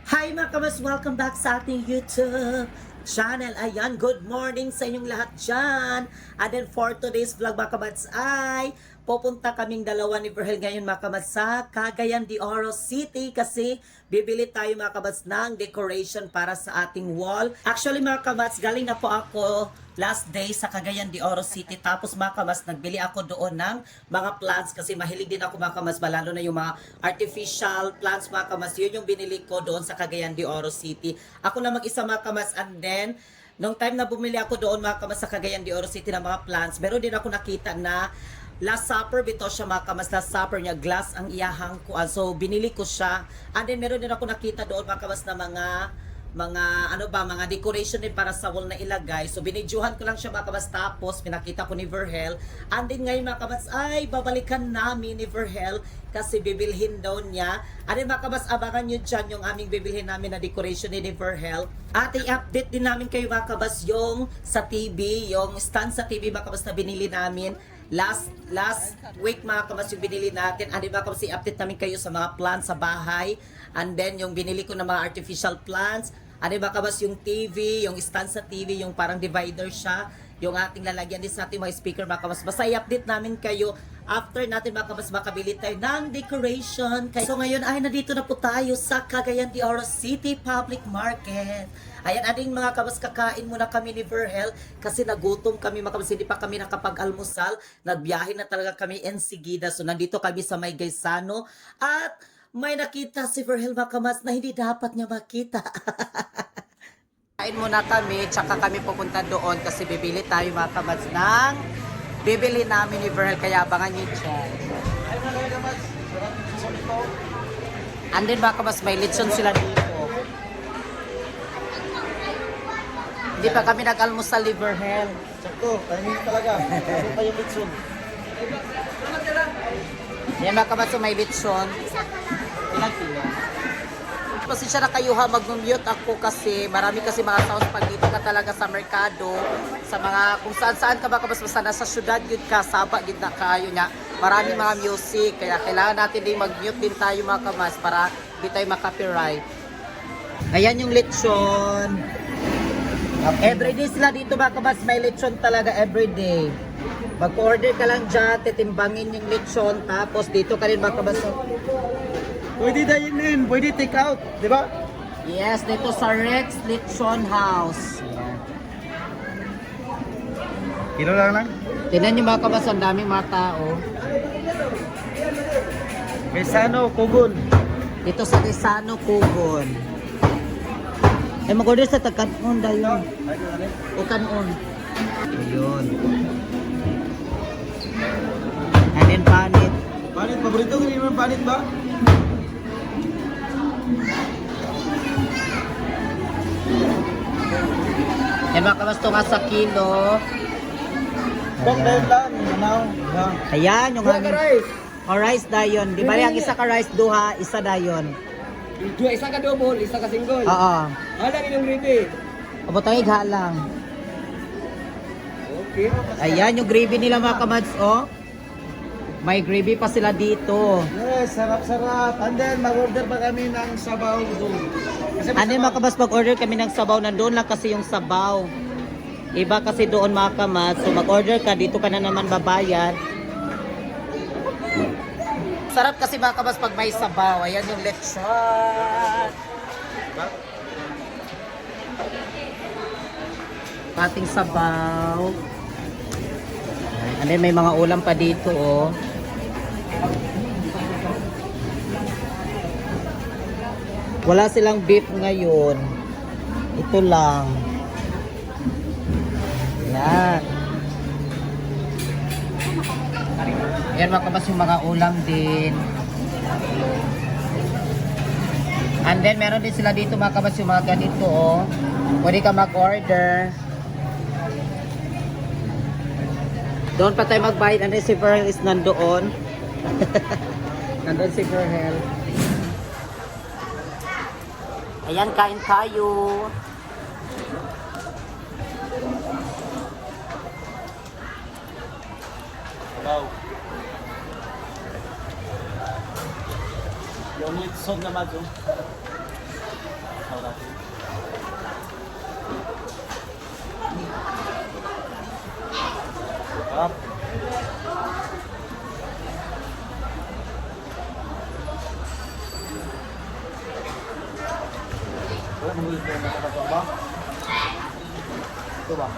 Hi mga kamas! Welcome back sa ating YouTube channel. Ayan, good morning sa inyong lahat dyan. And then for today's vlog mga kabats ay pupunta kaming dalawa ni Verhel ngayon mga kabats sa Cagayan de Oro City kasi bibili tayo mga kabats ng decoration para sa ating wall. Actually mga kabats, galing na po ako last day sa Cagayan de Oro City. Tapos mga kamas, nagbili ako doon ng mga plants kasi mahilig din ako mga kamas, lalo na yung mga artificial plants mga kamas. Yun yung binili ko doon sa Cagayan de Oro City. Ako lang mag-isa mga kamas, and then nung time na bumili ako doon mga kamas sa Cagayan de Oro City ng mga plants, meron din ako nakita na Last Supper, bito siya mga kamas, Last Supper niya, glass ang iyahang ko. So, binili ko siya. And then, meron din ako nakita doon mga kamas na mga decoration din para sa wall na ilagay. So, binidyohan ko lang siya mga kamas, tapos pinakita ko ni Verhel. And then, ngayon mga kamas, ay babalikan namin ni Verhel kasi bibilhin daw niya. And then mga kamas, abangan nyo dyan yung aming bibilhin namin na decoration ni Verhel. At i-update din namin kayo mga kamas yung sa TV, yung stand sa TV mga kamas na binili namin. Last week mga kamas yung binili natin. And mga kamas, i-update namin kayo sa mga plants sa bahay. And then yung binili ko na mga artificial plants. And mga kamas yung TV, yung stand sa TV, yung parang divider siya. Yung ating lalagyan din sa ating mga speaker mga kamas. Basta i-update namin kayo after natin mga kamas makabili tayo ng decoration. So ngayon ay nandito na po tayo sa Cagayan de Oro City Public Market. Ayan, ading mga kabas, kakain muna kami ni Verhel kasi nagutom kami mga kabas, hindi pa kami nakapag-almusal. Nagbiyahe na talaga kami enseguida. So nandito kami sa May Gaisano at may nakita si Verhel mga kabas na hindi dapat niya makita. Kain muna kami, tsaka kami pupunta doon kasi bibili tayo mga kabas ng bibili namin ni Verhel, kaya abangan niyo dyan. And then mga kabas, may lechon sila dito. Hindi pa kami nag-almusal ni Verhel. Sakto, timing talaga. Ano pa yung litson? Yan mga kabaso, may litson. Ilang kilo? Pasensya na kayo ha, mag-mute ako kasi marami kasi mga sounds pag dito ka talaga sa merkado, sa mga kung saan-saan ka ba kabas, basta nasa syudad yun ka, saba yun na kayo niya. Marami mga music, kaya kailangan natin din mag-mute din tayo mga kabas para di tayo makapiright. Ayan yung litson. Everyday sila dito mga kabas, may lechon talaga everyday. Mag-order ka lang dyan, titimbangin yung lechon, tapos dito ka rin mga kabas. Pwede dine-in, pwede take out, di ba? Yes, dito sa Rex Lechon House. Kilo lang. Tingnan niyo mga kabas, ang daming mga tao. Quezano, Kugon. Dito sa Quezano, Kugon. Eh, mag-order sa Tagkanon dayon. O kanon. Ayun. And then panit. Panit, paborito ko yung panit ba? Yan mga kabas, ito nga sa kilo. Bok dahil lang, manaw. Ayan, yung Bok rice. O rice dayon. Di ba yung isa ka rice, duha, isa dayon. Dua, isa ka double, isa ka single. Oo. Alang inyong gravy. Abotangig halang. Okay. Ayan yung gravy nila mga kamads, oh. May gravy pa sila dito. Yes, sarap-sarap. And then, mag-order pa kami ng sabaw doon. Kasi Ano yung mga kamads, mag-order kami ng sabaw. Nandun lang kasi yung sabaw. Iba kasi doon mga kamads. So mag-order ka, dito ka na naman babayad. Sarap kasi mga kamads pag may sabaw. Ayan yung lechon. Ating sabaw. And then may mga ulam pa dito, oh. Wala silang beef ngayon. Ito lang. Yan. Yan mga kabas, yung mga ulam din. And then meron din sila dito mga kabas, yung mga ganito, oh. Pwede ka mag-order. Doon pa tayo magbayad. And then si Verhel is nandoon. Nandoon si Verhel. Ayan, kain tayo. Wow. Yung litson naman doon. Wala mo gusto na ito ba? Ito ba?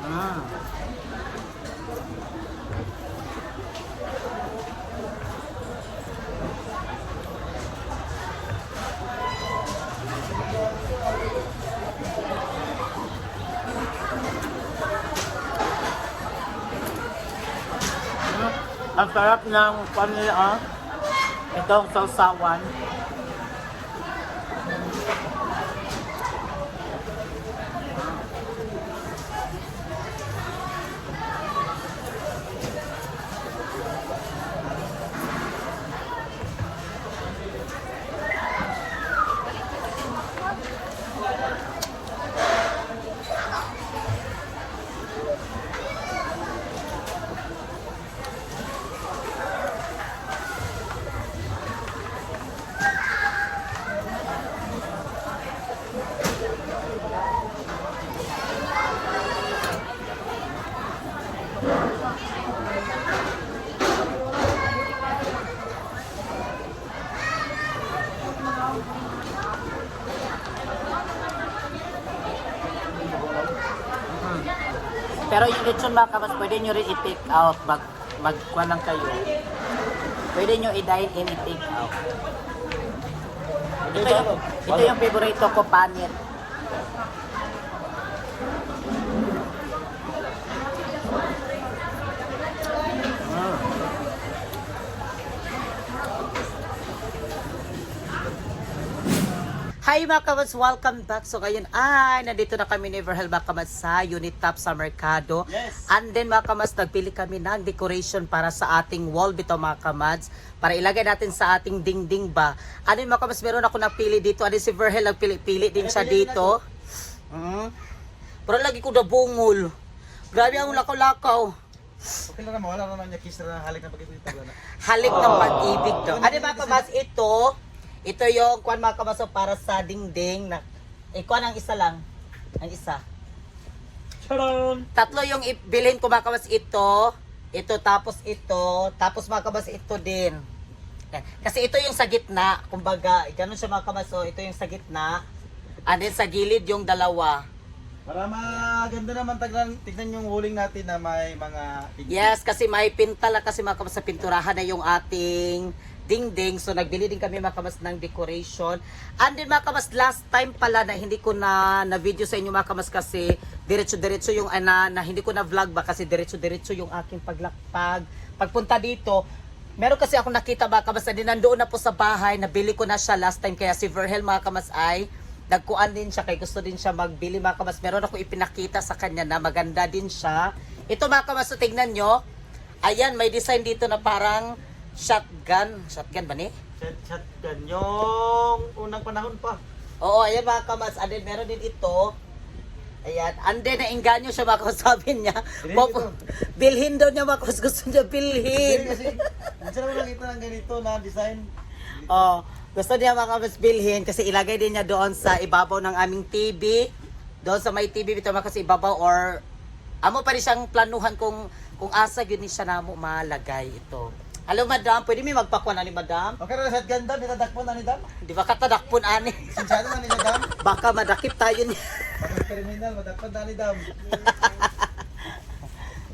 Ah. Ang sarap ng panila, ah. Itong sausawan. Pero yung lechon mga kamas, pwede nyo rin i-take out. Magkuha lang kayo. Pwede nyo i-dine in, i-take out. Ito yung favorito ko, panit. Hi mga kamats, welcome back. So ngayon nandito na kami ni Verhel mga kamats sa Unit Top sa Mercado. Yes. And then mga kamats, nagpili kami ng decoration para sa ating wall bito mga kamats. Para ilagay natin sa ating dingding ba. Ano mga kamats, meron ako napili dito. Ano si Verhel, nagpili-pili din siya dito. Pero lagi ko na bungol. Grabe ang lakaw-lakaw. Okay lang naman, wala naman niya kiss na halik na pag-ibig. Halik ng pag-ibig daw. Ano mga kamats, ito yung kuan mga kamaso para sa dingding na kuan ang isa lang. Ang isa. Charon! Tatlo yung ibilhin ko mga kamas, ito tapos mga kamas ito din. Yan. Kasi ito yung sa gitna, kumbaga, ganun siya mga kamas, so ito yung sa gitna. And then sa gilid yung dalawa. Para maganda naman tignan yung huling natin na may mga Yes, kasi may pintala kasi mga kamas sa pinturahan na yung ating dingding. So nagbili din kami mga kamas ng decoration. And then mga kamas, last time pala na hindi ko na video sa inyo mga kamas kasi diretso-diretso yung na hindi ko na vlog ba kasi diretso-diretso yung aking pagpunta dito. Meron kasi ako nakita mga kamas na nandoon na po sa bahay, nabili ko na siya last time, kaya si Verhel mga kamas ay nagkuan din siya, kaya gusto din siya magbili mga kamas. Meron ako ipinakita sa kanya na maganda din siya. Ito mga kamas, so tignan nyo. Ayan, may design dito na parang shotgun ba ni? Shotgun yung unang panahon pa. Oo, ayan mga kamas. And then meron din ito. Ayan. And then nainganyo siya mga kamas, sabi niya. Bilhin daw niya mga kamas, gusto niya bilhin. Kasi, hindi naman nakita ng ganito na design. Oh, gusto niya mga kamas bilhin kasi ilagay din niya doon sa ibabaw ng aming TV. Doon sa may TV ito mga kasi ibabaw or amo pa rin siyang planuhan kung asa yun siya na mo malagay ito. Hello madam, pwede may magpakuan ani madam? Okay na shotgun dam, itadakpon na ni dam. Di ba katadakpon ani? Sinsyado na ni dam. Baka madakip tayo niya. Pag terminal, madakpon na ni dam.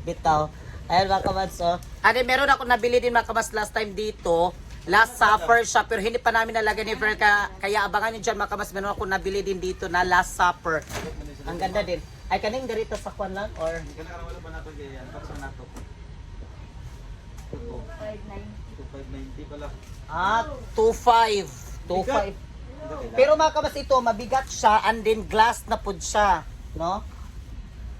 Bitaw. Ayun mga kamas, oh. Ano, meron ako nabili din mga kamas last time dito. Last Supper siya, pero hindi pa namin nalagay ni Ver, kaya abangan nyo dyan mga kamas. Meron ako nabili din dito na Last Supper. Ang ganda din. Ay, kaning darito sa kwan lang, or? Hindi ka na wala pa nato ganyan. Tapos na nato. 2,590 pala. 2.5. Pero mga kamas ito, mabigat siya and then glass na po siya. No?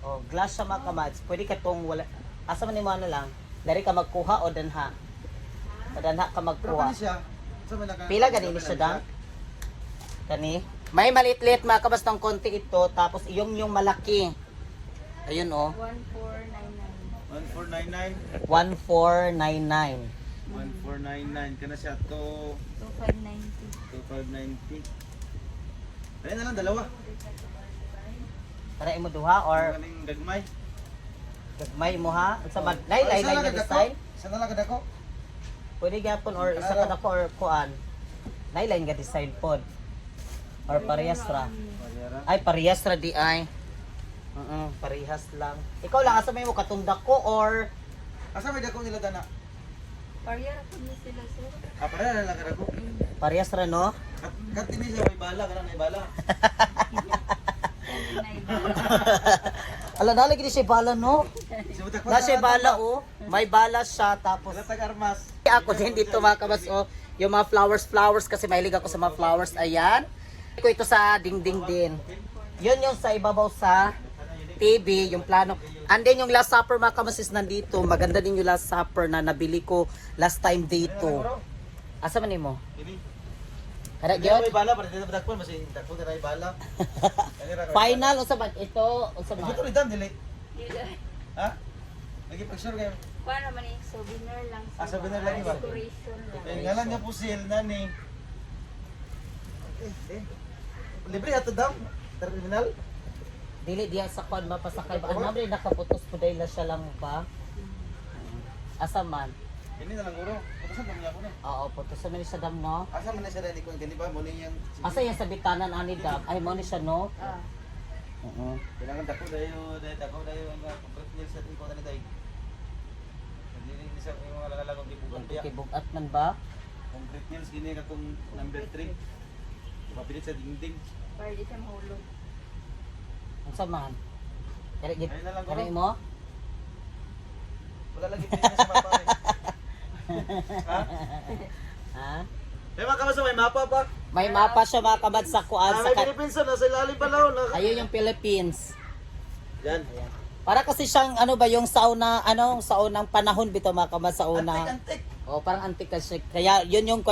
Oh, glass siya mga kamas. Pwede ka tong wala. Asa man mo lang? Dari ka magkuha o danha? Padanha ka Pero magkuha. kani siya. Pila ganini siya dan? Kani? May maliit-liit mga kamas ng konti ito, tapos yung malaki. Ayun oh. 1499. 1499. 1499 kana siya to 2590. Ayun na lang dalawa. Para imo duha or Kaning gagmay. May mo ha? Sa bag, laylay nga design. Isa na lang ako. Pwede gyapon or isa ka na ko or kuan. Laylay nga design pod. Or parehas ra. Ay parehas ra di ay. Parehas lang. Ikaw lang asa may mo katundak ko or Asa may dako nila dana? Parehas po niya sila, sir. Para na lang ako. parehas ra no? Kat ini siya may bala, kana may bala. Ala nalagi ni siya bala no? Simutak Na siya bala oh. May bala siya tapos Wala tag armas. ako din dito mga kabas oh. Yung mga flowers kasi mahilig ako sa mga flowers. Ayan. Ko ito sa dingding din. Yun yung sa ibabaw sa TV, yung plano. And then yung last supper mga kamasis nandito. Maganda din yung last supper na nabili ko last time dito. Asa man mo? Ini. Kada Kaya gyud? may bala para dito dakpon kasi dakpon na may bala. Final unsa man ito? Unsa man? Ito rin dili. Ha? Lagi picture kayo. Para man yung souvenir lang. Ah, souvenir lagi ba? Decoration lang. Eh, ngalan niya po sil na ni. Libre ato daw. Terminal. Dili diya sa kwan mapasakay ba? Ano rin nakaputos po dahil na siya lang ba? Asa man? Ini na lang guro. Putusan kami ako na. Oo, putos man siya dam no. Asa man na siya dali ko gani ba mo ni yang. Asa yan sa bitanan ani dam? Ay mo ni siya no? Ah. Oo. Kailangan dako dayo ang complete meal sa tingko tani tay. Hindi sa mga lalalagong dibugan biya. Kibugat man ba? Complete meals gini ka kung number 3. Mapilit sa dingding. Para di siya mahulog. Unsa man? Kaya gid. Ayun na lang, Kaya guro. mo? Wala lagi pinili sa mapa. Ha? Ha? May mga kamasa may mapa pa. May mapa siya mga kabad sa kuan Ah, sa may Philippines na sa ilalim pa law na. ayun yung Philippines. Yan. Para kasi siyang ano ba yung sauna saunang panahon bito mga kabad sa una. Antik. Oh, parang antique kasi. Kaya yun yung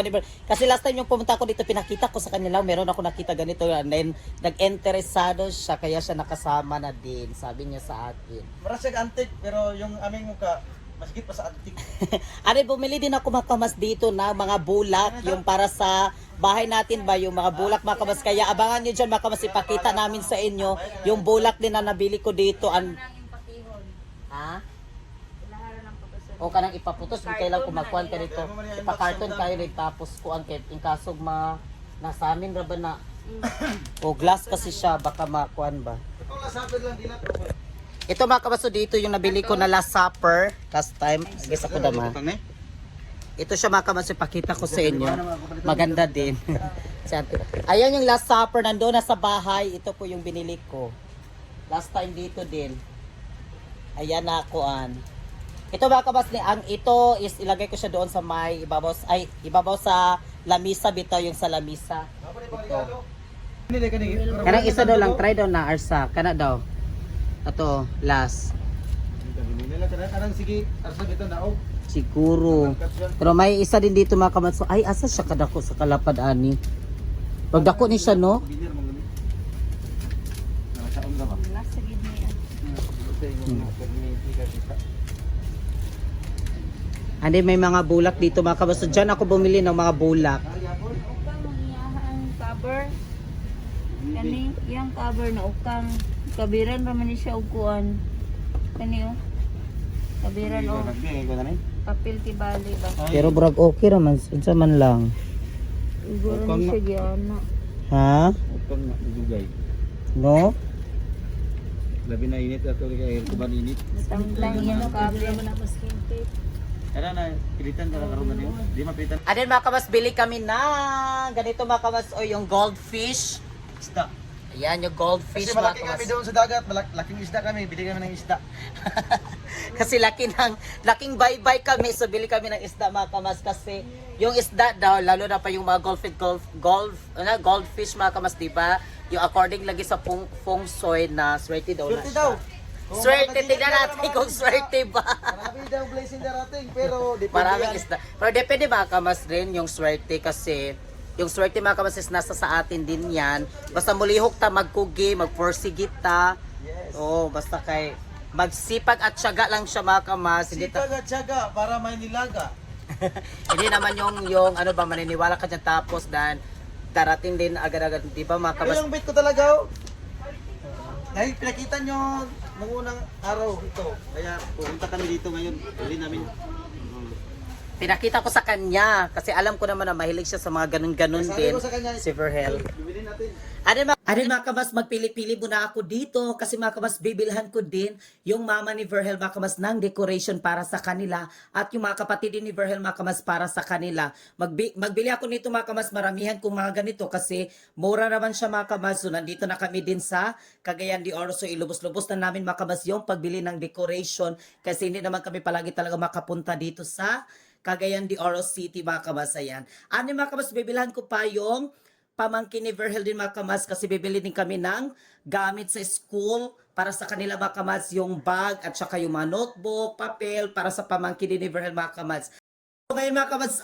kasi last time yung pumunta ko dito pinakita ko sa kanila, meron ako nakita ganito and then nag-interesado siya kaya siya nakasama na din, sabi niya sa akin. Mara siya antik pero yung aming muka masgit pa sa antik. Ari bumili din ako mga kamas dito na mga bulak yung para sa bahay natin ba yung mga bulak mga kamas kaya abangan niyo diyan mga kamas ipakita namin sa inyo yung bulak din na nabili ko dito Nang impatihon. ha Ilaharan ng pagkasunod. o kanang ipaputos di kailang kumakuan ka dito ipa-carton kayo rin tapos kuan kay in kasog nasa amin ra ba na o glass kasi siya baka makuan ba. Ito lang sapid lang dilat. Ito mga kabaso dito yung nabili ko na last supper last time. Guess ako dama. Ito siya mga kabaso pakita ko sa inyo. Maganda din. Ayan yung last supper nandoon na sa bahay. Ito po yung binili ko. Last time dito din. Ayan na kuan. Ito mga kabas ni ang ito is ilagay ko siya doon sa may ibabaw sa lamisa bitaw yung sa lamisa. Ito. Hindi ka ni. Kanang isa daw lang try daw na arsa. Kana daw. Ato, last. Nila kanang sige, arsa dito na og. Siguro. Pero may isa din dito mga kamatso. Ay, asa siya kadako sa kalapad ani. Pag dako ni siya, no? Binir mo gani. Nakasaon ka ba? Last sa gid niya. Andi may mga bulak dito mga kamatso. Diyan ako bumili ng mga bulak. Ukang mangiyahan cover. Kani yang cover na ukang kabiran pa man ni siya og kuan. Kani oh. Kabiran oh. Papel tibali ba? Pero brag okay raman. Unsa man lang. Siguro ni siya giana. Ha? Utang na dugay. No? Labi na init ato kay kuban init. Tang yan oh cover mo na maskin tape. Ana na pilitan ka karon niyo. Di mapilitan. Adin mga kamas, bili kami na ganito mga kamas o yung goldfish. Isda. Ayan yung goldfish Kasi mga malaki kamas. kami doon sa dagat, laking isda kami, bili kami ng isda. Kasi laking bye-bye kami, so bili kami ng isda mga kamas kasi yung isda daw, lalo na pa yung mga goldfish mga kamas, di ba? Yung according lagi sa feng shui na swerte daw na Swerte siya. daw. Swerte, tignan natin kung swerte ba. Marami daw blessing darating, pero depende Maraming yan. isda. Pero depende mga kamas rin yung swerte kasi yung swerte mga kamas is nasa sa atin din yan. Basta mulihok ta, magkugi, magporsigit ta. Yes. Oo, basta kay magsipag at tiyaga lang siya mga kamas. Hindi ta- Sipag at tiyaga para may nilaga. Hindi naman yung ano ba maniniwala ka dyan tapos dan darating din agad-agad, di ba mga Ano kabas? yung bait ko talaga oh? Dahil pinakita nyo nung unang araw ito. Kaya pumunta kami dito ngayon. Huli namin. Pinakita ko sa kanya kasi alam ko naman na mahilig siya sa mga ganun-ganun Sabi din. ko sa kanya, Si Verhel. bibili natin. Ano mga kamas, magpili-pili muna ako dito kasi mga kamas, bibilhan ko din yung mama ni Verhel mga kamas ng decoration para sa kanila at yung mga kapatid din ni Verhel mga kamas para sa kanila. Magbili ako nito mga kamas, maramihan kung mga ganito kasi mura naman siya mga kamas. So nandito na kami din sa Cagayan de Oro. So ilubos-lubos na namin mga kamas yung pagbili ng decoration kasi hindi naman kami palagi talaga makapunta dito sa Cagayan de Oro City mga kamas. Ayan. Ano mga kamas, bibilhan ko pa yung pamangkin ni Verhel din mga kamas kasi bibili din kami ng gamit sa school para sa kanila mga kamas, yung bag at saka yung mga notebook, papel para sa pamangkin din ni Verhel mga kamas. So ngayon mga kamas,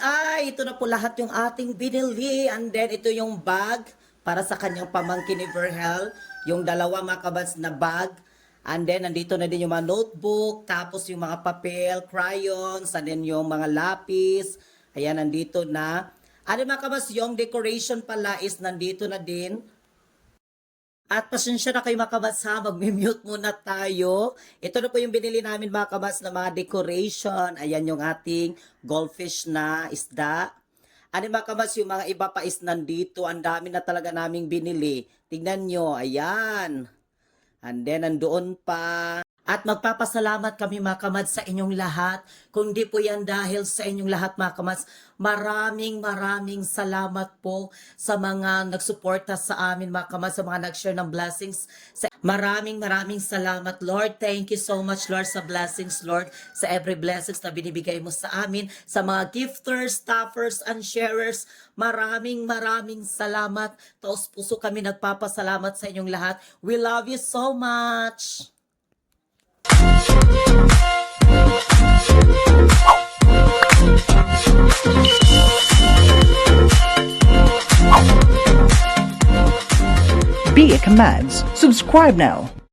ito na po lahat yung ating binili and then ito yung bag para sa kanyang pamangkin ni Verhel, yung dalawa mga kamas na bag. And then, nandito na din yung mga notebook, tapos yung mga papel, crayons, and then yung mga lapis. Ayan, nandito na. Ano mga kamas, yung decoration pala is nandito na din. At pasensya na kayo mga kamas ha, mag-mute muna tayo. Ito na po yung binili namin mga kamas na mga decoration. Ayan yung ating goldfish na isda. Ano mga kamas, yung mga iba pa is nandito. Ang dami na talaga naming binili. Tingnan nyo, ayan. And then, nandoon pa. At magpapasalamat kami mga kamad sa inyong lahat. Kung di po yan dahil sa inyong lahat mga kamad, maraming salamat po sa mga nagsuporta sa amin mga kamad, sa mga nag-share ng blessings. Maraming salamat Lord. Thank you so much Lord sa blessings Lord, sa every blessings na binibigay mo sa amin, sa mga gifters, staffers, and sharers. Maraming salamat. Taos puso kami nagpapasalamat sa inyong lahat. We love you so much. Be It Commands. Subscribe now.